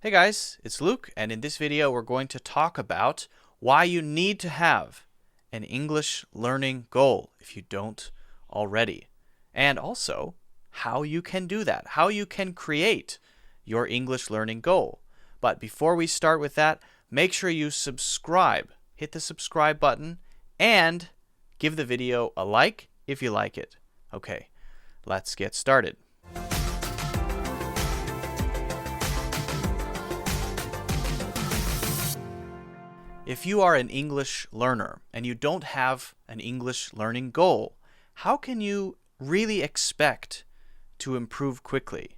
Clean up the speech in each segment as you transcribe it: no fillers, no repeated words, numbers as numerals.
Hey guys, it's Luke, and in this video we're going to talk about why you need to have an English learning goal if you don't already, and also how you can do that, how you can create your English learning goal. But before we start with that, make sure you subscribe. Hit the subscribe button and give the video a like if you like it. Okay, let's get started. If you are an English learner and you don't have an English learning goal, how can you really expect to improve quickly?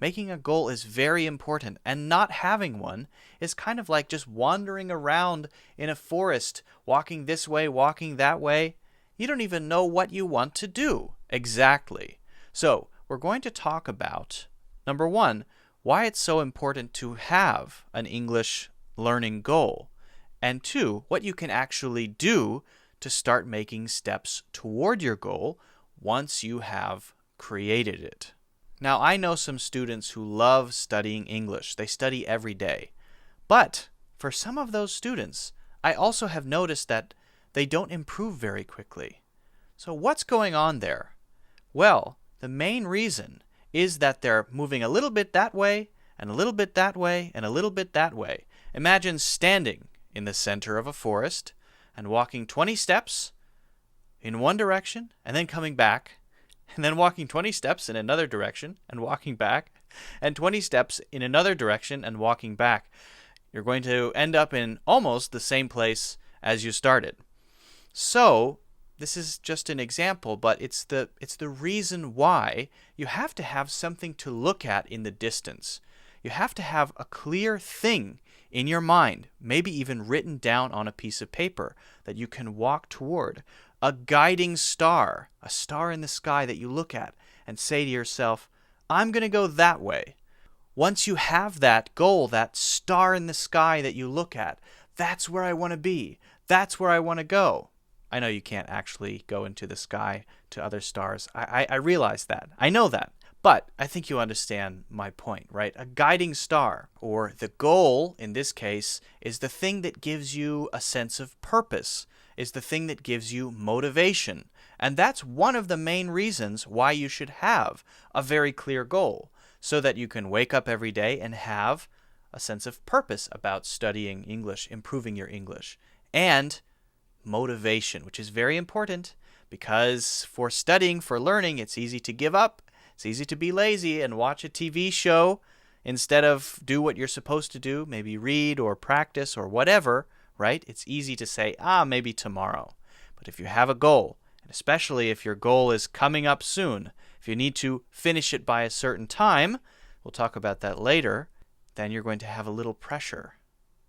Making a goal is very important, and not having one is kind of like just wandering around in a forest, walking this way, walking that way. You don't even know what you want to do exactly. So, we're going to talk about, number one, why it's so important to have an English learning goal. And two, what you can actually do to start making steps toward your goal once you have created it. Now, I know some students who love studying English. They study every day. But for some of those students, I also have noticed that they don't improve very quickly. So what's going on there? Well, the main reason is that they're moving a little bit that way, and a little bit that way, and a little bit that way. Imagine standing in the center of a forest and walking 20 steps in one direction and then coming back, and then walking 20 steps in another direction and walking back, and 20 steps in another direction and walking back. You're going to end up in almost the same place as you started. So this is just an example, but it's the reason why you have to have something to look at in the distance. You have to have a clear thing in your mind, maybe even written down on a piece of paper that you can walk toward. A guiding star, a star in the sky that you look at and say to yourself, I'm going to go that way. Once you have that goal, that star in the sky that you look at, that's where I want to be. That's where I want to go. I know you can't actually go into the sky to other stars. I realize that. I know that. But I think you understand my point, right? A guiding star, or the goal in this case, is the thing that gives you a sense of purpose, is the thing that gives you motivation. And that's one of the main reasons why you should have a very clear goal, so that you can wake up every day and have a sense of purpose about studying English, improving your English, and motivation, which is very important because for studying, for learning, it's easy to give up. It's easy to be lazy and watch a TV show instead of do what you're supposed to do, maybe read or practice or whatever, right? It's easy to say, maybe tomorrow. But if you have a goal, and especially if your goal is coming up soon, if you need to finish it by a certain time, we'll talk about that later, then you're going to have a little pressure.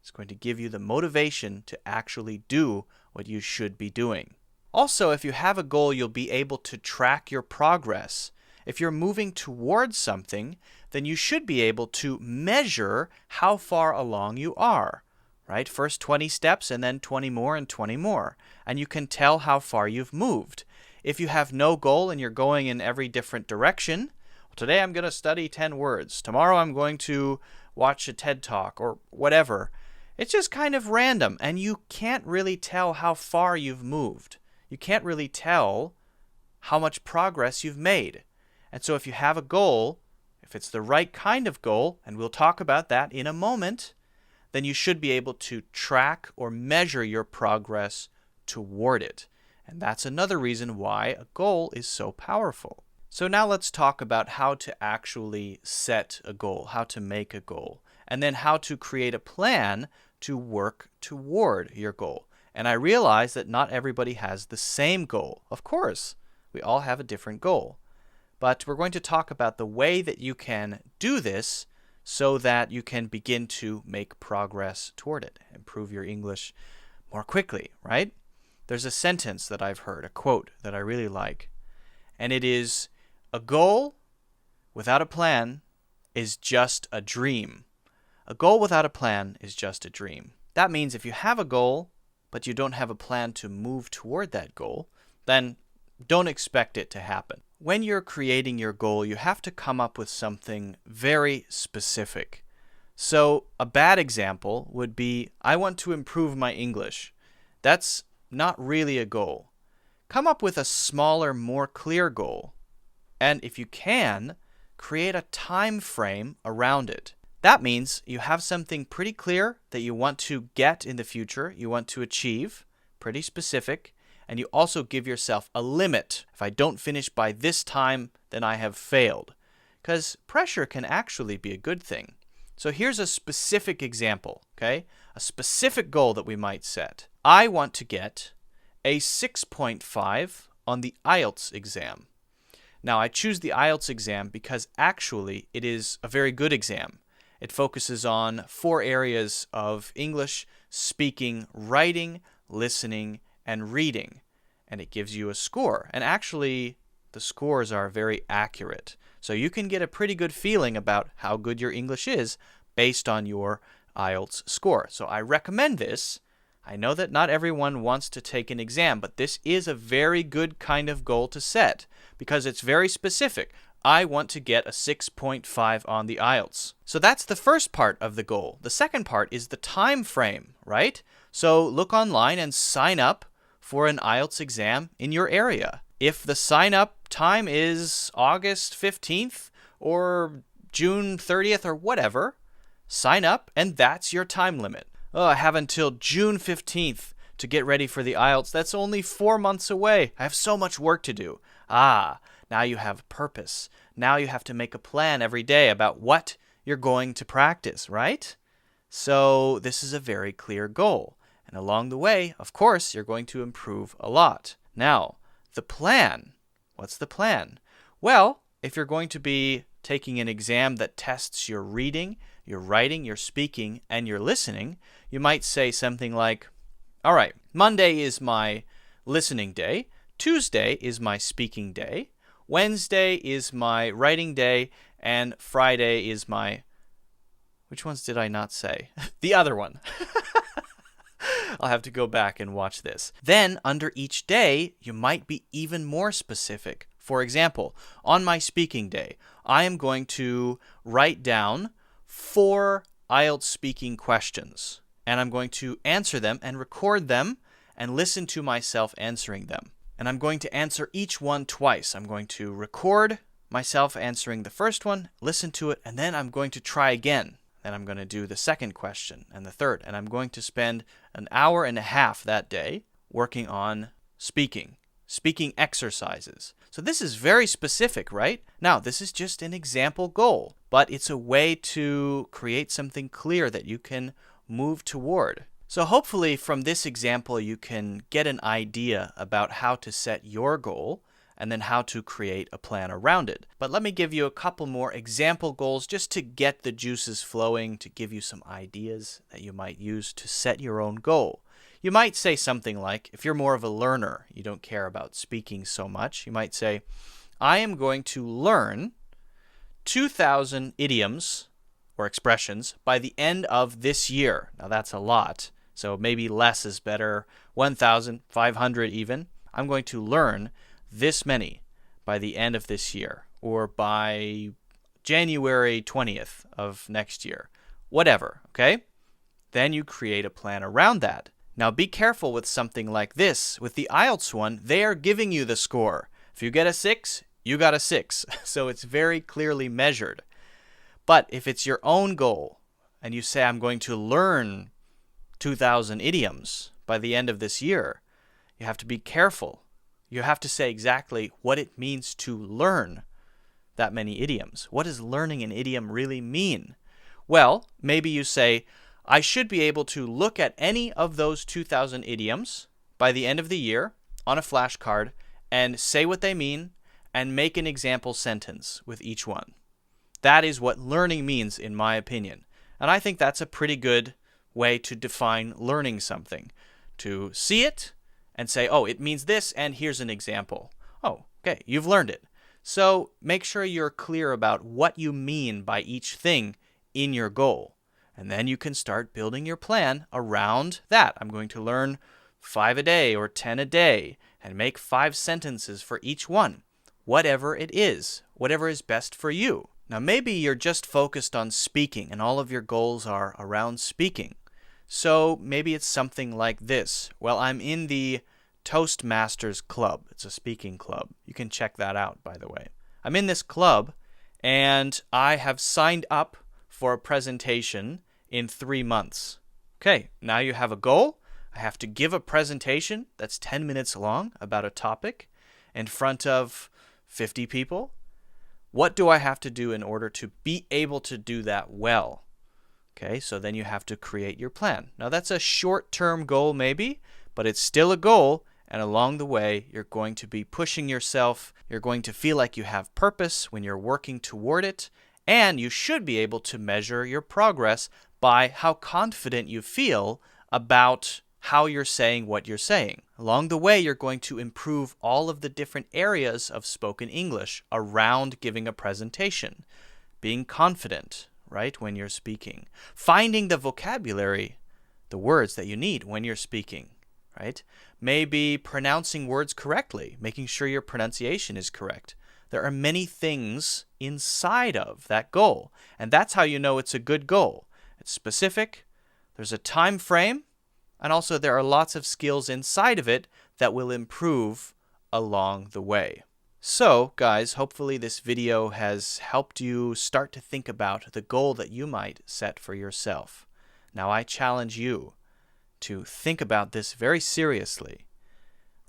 It's going to give you the motivation to actually do what you should be doing. Also, if you have a goal, you'll be able to track your progress. If you're moving towards something, then you should be able to measure how far along you are, right? First 20 steps and then 20 more and 20 more. And you can tell how far you've moved. If you have no goal and you're going in every different direction, today I'm going to study 10 words. Tomorrow I'm going to watch a TED Talk or whatever. It's just kind of random, and you can't really tell how far you've moved. You can't really tell how much progress you've made. And so if you have a goal, if it's the right kind of goal, and we'll talk about that in a moment, then you should be able to track or measure your progress toward it. And that's another reason why a goal is so powerful. So now let's talk about how to actually set a goal, how to make a goal, and then how to create a plan to work toward your goal. And I realize that not everybody has the same goal. Of course, we all have a different goal. But we're going to talk about the way that you can do this so that you can begin to make progress toward it, improve your English more quickly, right? There's a sentence that I've heard, a quote that I really like, and it is, a goal without a plan is just a dream. A goal without a plan is just a dream. That means if you have a goal, but you don't have a plan to move toward that goal, then don't expect it to happen. When you're creating your goal, you have to come up with something very specific. So a bad example would be, I want to improve my English. That's not really a goal. Come up with a smaller, more clear goal. And if you can, create a time frame around it. That means you have something pretty clear that you want to get in the future, you want to achieve, pretty specific, and you also give yourself a limit. If I don't finish by this time, then I have failed. Because pressure can actually be a good thing. So here's a specific example, okay? A specific goal that we might set. I want to get a 6.5 on the IELTS exam. Now, I choose the IELTS exam because actually it is a very good exam. It focuses on 4 areas of English: speaking, writing, listening, and reading. And it gives you a score. And actually, the scores are very accurate. So you can get a pretty good feeling about how good your English is based on your IELTS score. So I recommend this. I know that not everyone wants to take an exam, but this is a very good kind of goal to set because it's very specific. I want to get a 6.5 on the IELTS. So that's the first part of the goal. The second part is the time frame, right? So look online and sign up for an IELTS exam in your area. If the sign up time is August 15th or June 30th or whatever, sign up and that's your time limit. Oh, I have until June 15th to get ready for the IELTS. That's only 4 months away. I have so much work to do. Now you have purpose. Now you have to make a plan every day about what you're going to practice, right? So this is a very clear goal. And along the way, of course, you're going to improve a lot. Now, the plan. What's the plan? Well, if you're going to be taking an exam that tests your reading, your writing, your speaking, and your listening, you might say something like, all right, Monday is my listening day. Tuesday is my speaking day. Wednesday is my writing day. And Friday is my... Which ones did I not say? The other one. I'll have to go back and watch this. Then, under each day, you might be even more specific. For example, on my speaking day, I am going to write down 4 IELTS speaking questions. And I'm going to answer them and record them and listen to myself answering them. And I'm going to answer each one twice. I'm going to record myself answering the first one, listen to it, and then I'm going to try again. Then I'm going to do the second question and the third. And I'm going to spend an hour and a half that day working on speaking exercises. So this is very specific, right? Now, this is just an example goal, but it's a way to create something clear that you can move toward. So hopefully from this example, you can get an idea about how to set your goal and then how to create a plan around it. But let me give you a couple more example goals just to get the juices flowing, to give you some ideas that you might use to set your own goal. You might say something like, if you're more of a learner, you don't care about speaking so much, you might say, I am going to learn 2,000 idioms or expressions by the end of this year. Now that's a lot, so maybe less is better, 1,500 even. I'm going to learn this many by the end of this year or by January 20th of next year. Whatever, okay? Then you create a plan around that. Now be careful with something like this. With the IELTS one, they are giving you the score. If you get a 6, you got a 6. So it's very clearly measured. But if it's your own goal and you say, I'm going to learn 2,000 idioms by the end of this year, you have to be careful. You have to say exactly what it means to learn that many idioms. What does learning an idiom really mean? Well, maybe you say, I should be able to look at any of those 2,000 idioms by the end of the year on a flashcard and say what they mean and make an example sentence with each one. That is what learning means, in my opinion. And I think that's a pretty good way to define learning something. To see it and say, oh, it means this, and here's an example. Oh, okay, you've learned it. So make sure you're clear about what you mean by each thing in your goal. And then you can start building your plan around that. I'm going to learn 5 a day or 10 a day and make 5 sentences for each one. Whatever it is, whatever is best for you. Now, maybe you're just focused on speaking and all of your goals are around speaking. So maybe it's something like this. Well, I'm in the Toastmasters Club. It's a speaking club. You can check that out, by the way. I'm in this club, and I have signed up for a presentation in 3 months. Okay, now you have a goal. I have to give a presentation that's 10 minutes long about a topic in front of 50 people. What do I have to do in order to be able to do that well? Okay, so then you have to create your plan. Now that's a short-term goal maybe, but it's still a goal, and along the way you're going to be pushing yourself. You're going to feel like you have purpose when you're working toward it, and you should be able to measure your progress by how confident you feel about how you're saying what you're saying. Along the way, you're going to improve all of the different areas of spoken English around giving a presentation. Being confident, right, when you're speaking. Finding the vocabulary, the words that you need when you're speaking, right? Maybe pronouncing words correctly, making sure your pronunciation is correct. There are many things inside of that goal, and that's how you know it's a good goal. It's specific, there's a time frame, and also there are lots of skills inside of it that will improve along the way. So, guys, hopefully this video has helped you start to think about the goal that you might set for yourself. Now, I challenge you to think about this very seriously.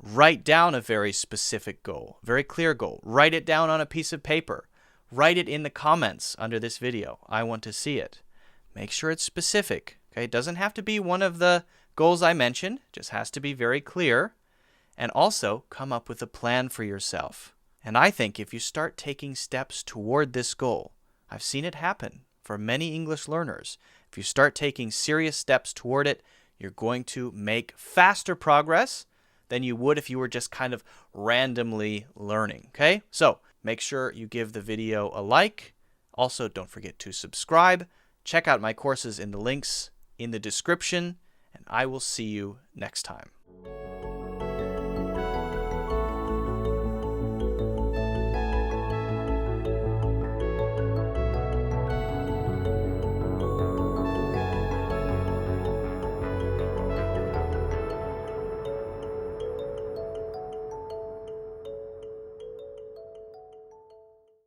Write down a very specific goal, very clear goal. Write it down on a piece of paper. Write it in the comments under this video. I want to see it. Make sure it's specific. Okay, it doesn't have to be one of the goals I mentioned, just has to be very clear. And also come up with a plan for yourself. And I think if you start taking steps toward this goal, I've seen it happen for many English learners. If you start taking serious steps toward it, you're going to make faster progress than you would if you were just kind of randomly learning. Okay? So make sure you give the video a like. Also, don't forget to subscribe. Check out my courses in the links in the description, and I will see you next time.